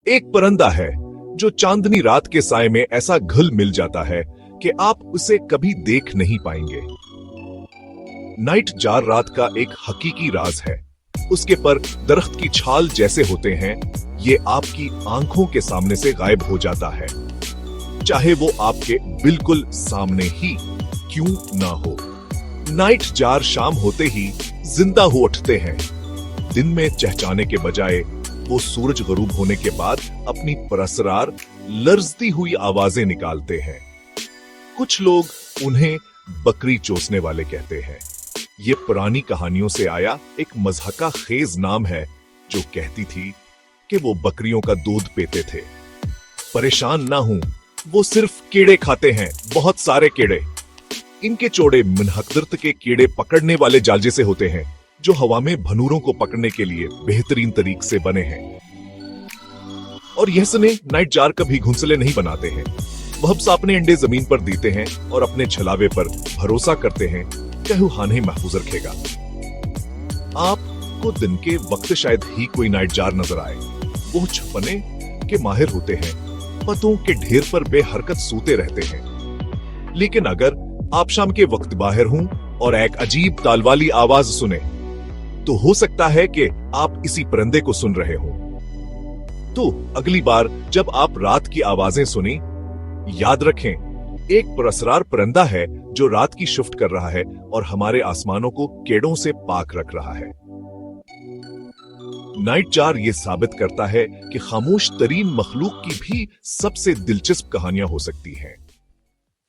एक परिंदा है जो चांदनी रात के साए में ऐसा घुल मिल जाता है कि आप उसे कभी देख नहीं पाएंगे। नाइट जार रात का एक हकीकी राज है। उसके पर दरख्त की छाल जैसे होते हैं, ये आपकी आंखों के सामने से गायब हो जाता है, चाहे वो आपके बिल्कुल सामने ही क्यों ना हो। नाइट जार शाम होते ही जिंदा हो उठते हैं। दिन में चहचहाने के बजाय वो सूरज गरूब होने के बाद अपनी परसरार लर्जती हुई आवाजें निकालते हैं। कुछ लोग उन्हें बकरी चोसने वाले कहते हैं। ये पुरानी कहानियों से आया एक मजहका खेज नाम है जो कहती थी कि वो बकरियों का दूध पीते थे। परेशान ना हूं, वो सिर्फ कीड़े खाते हैं, बहुत सारे कीड़े। इनके चोड़े मिन्हकदर्त के कीड़े पकड़ने वाले जाल जैसे होते हैं जो हवा में भनूरों को पकड़ने के लिए बेहतरीन तरीक से बने हैं। और यह सने नाइट जार कभी घुंसले नहीं बनाते हैं। वह बस अपने अंडे जमीन पर देते हैं और अपने छलावे पर भरोसा करते हैं कि हाने महफूज रखेगा। आपको दिन के वक्त शायद ही कोई नाइट जार नजर आए। वो छुपने के माहिर होते हैं, पतों के ढेर पर बेहरकत सोते रहते हैं। लेकिन अगर आप शाम के वक्त बाहर हों और एक अजीब ताल वाली आवाज सुने, तो हो सकता है कि आप इसी परिंदे को सुन रहे हो। तो अगली बार जब आप रात की आवाजें सुने, याद रखें, एक पुरस्कार परिंदा है जो रात की शिफ्ट कर रहा है और हमारे आसमानों को कीड़ों से पाक रख रहा है। नाइट जार ये साबित करता है कि खामोश तरीन मखलूक की भी सबसे दिलचस्प कहानियां हो सकती हैं।